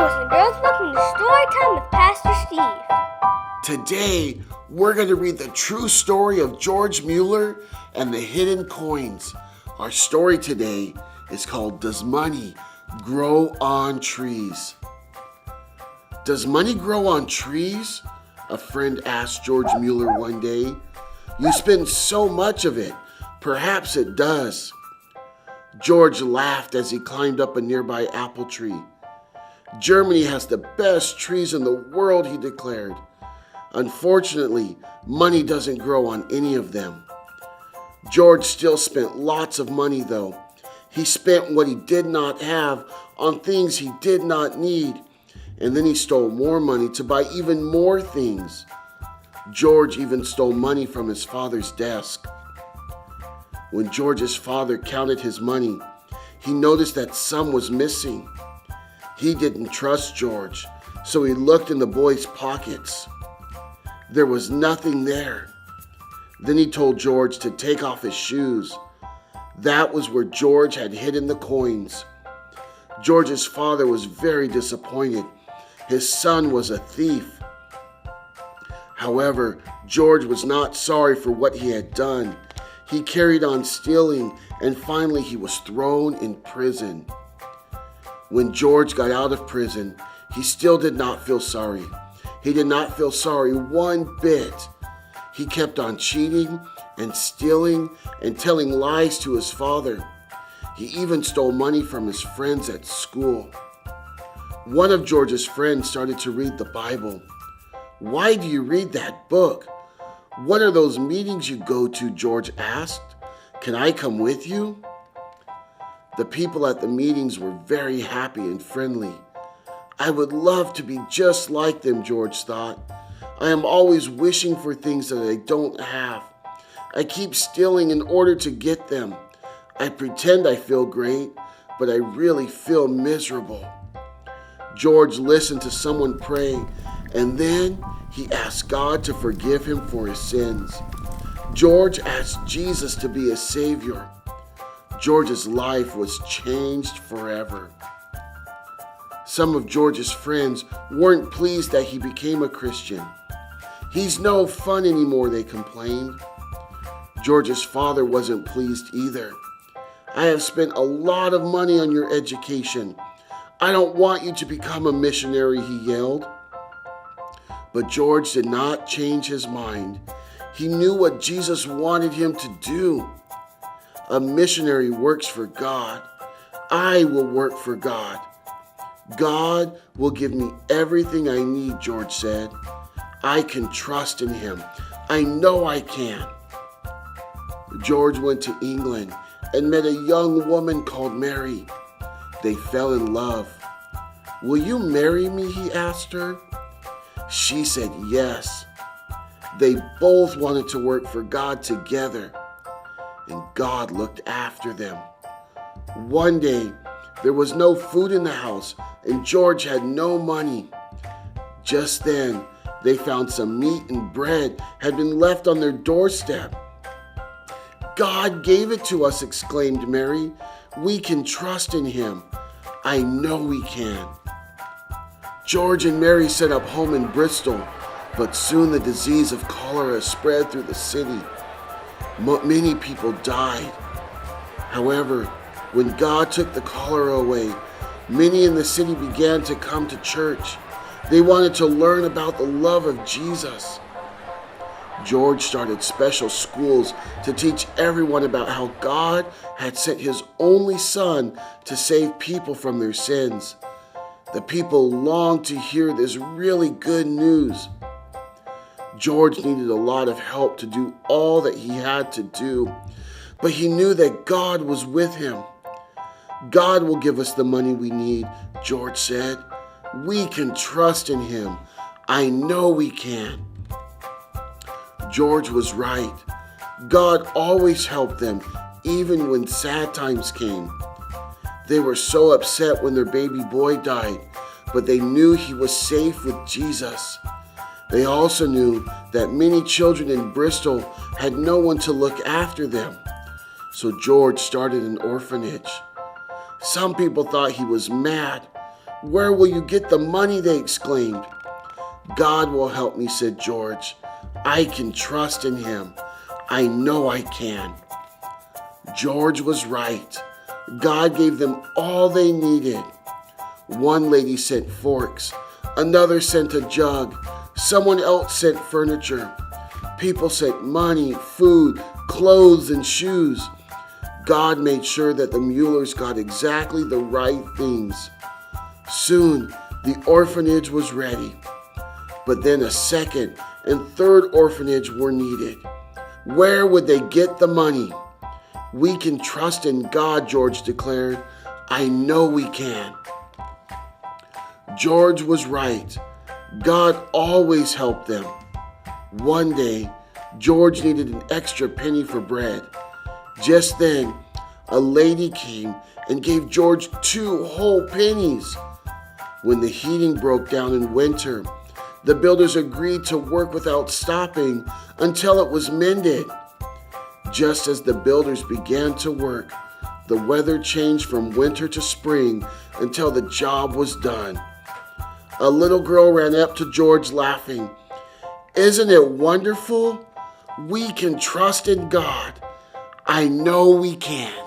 boys and girls, welcome to Storytime with Pastor Steve. Today, we're going to read the true story of George Müller and the hidden coins. Our story today is called, Does Money Grow on Trees? Does money grow on trees? A friend asked George Müller one day. You spend so much of it. Perhaps it does. George laughed as he climbed up a nearby apple tree. Germany has the best trees in the world, he declared. Unfortunately, money doesn't grow on any of them. George still spent lots of money, though. He spent what he did not have on things he did not need, and then he stole more money to buy even more things. George even stole money from his father's desk. When George's father counted his money, he noticed that some was missing. He didn't trust George, so he looked in the boy's pockets. There was nothing there. Then he told George to take off his shoes. That was where George had hidden the coins. George's father was very disappointed. His son was a thief. However, George was not sorry for what he had done. He carried on stealing, and finally he was thrown in prison. When George got out of prison, he still did not feel sorry. He did not feel sorry one bit. He kept on cheating and stealing and telling lies to his father. He even stole money from his friends at school. One of George's friends started to read the Bible. Why do you read that book? What are those meetings you go to? George asked. Can I come with you? The people at the meetings were very happy and friendly. I would love to be just like them, George thought. I am always wishing for things that I don't have. I keep stealing in order to get them. I pretend I feel great, but I really feel miserable. George listened to someone pray, and then he asked God to forgive him for his sins. George asked Jesus to be his Savior. George's life was changed forever. Some of George's friends weren't pleased that he became a Christian. He's no fun anymore, they complained. George's father wasn't pleased either. I have spent a lot of money on your education. I don't want you to become a missionary, he yelled. But George did not change his mind. He knew what Jesus wanted him to do. A missionary works for God. I will work for God. God will give me everything I need, George said. I can trust in him. I know I can. George went to England and met a young woman called Mary. They fell in love. Will you marry me? He asked her. She said yes. They both wanted to work for God together, and God looked after them. One day, there was no food in the house, and George had no money. Just then, they found some meat and bread had been left on their doorstep. God gave it to us, exclaimed Mary. We can trust in him. I know we can. George and Mary set up home in Bristol, but soon the disease of cholera spread through the city. Many people died. However, when God took the cholera away, many in the city began to come to church. They wanted to learn about the love of Jesus. George started special schools to teach everyone about how God had sent his only son to save people from their sins. The people longed to hear this really good news. George needed a lot of help to do all that he had to do, but he knew that God was with him. God will give us the money we need, George said. We can trust in him. I know we can. George was right. God always helped them, even when sad times came. They were so upset when their baby boy died, but they knew he was safe with Jesus. They also knew that many children in Bristol had no one to look after them. So George started an orphanage. Some people thought he was mad, Where will you get the money?" they exclaimed. "God will help me," said George. "I can trust in him. I know I can." George was right. God gave them all they needed. One lady sent forks, another sent a jug, someone else sent furniture. People sent money, food, clothes, and shoes. God made sure that the Müllers got exactly the right things. Soon, the orphanage was ready. But then a second and third orphanage were needed. Where would they get the money? "We can trust in God," George declared. "I know we can." George was right. God always helped them. One day, George needed an extra penny for bread. Just then, a lady came and gave George 2 whole pennies. When the heating broke down in winter, the builders agreed to work without stopping until it was mended. Just as the builders began to work, the weather changed from winter to spring until the job was done. A little girl ran up to George laughing. "Isn't it wonderful? We can trust in God. I know we can."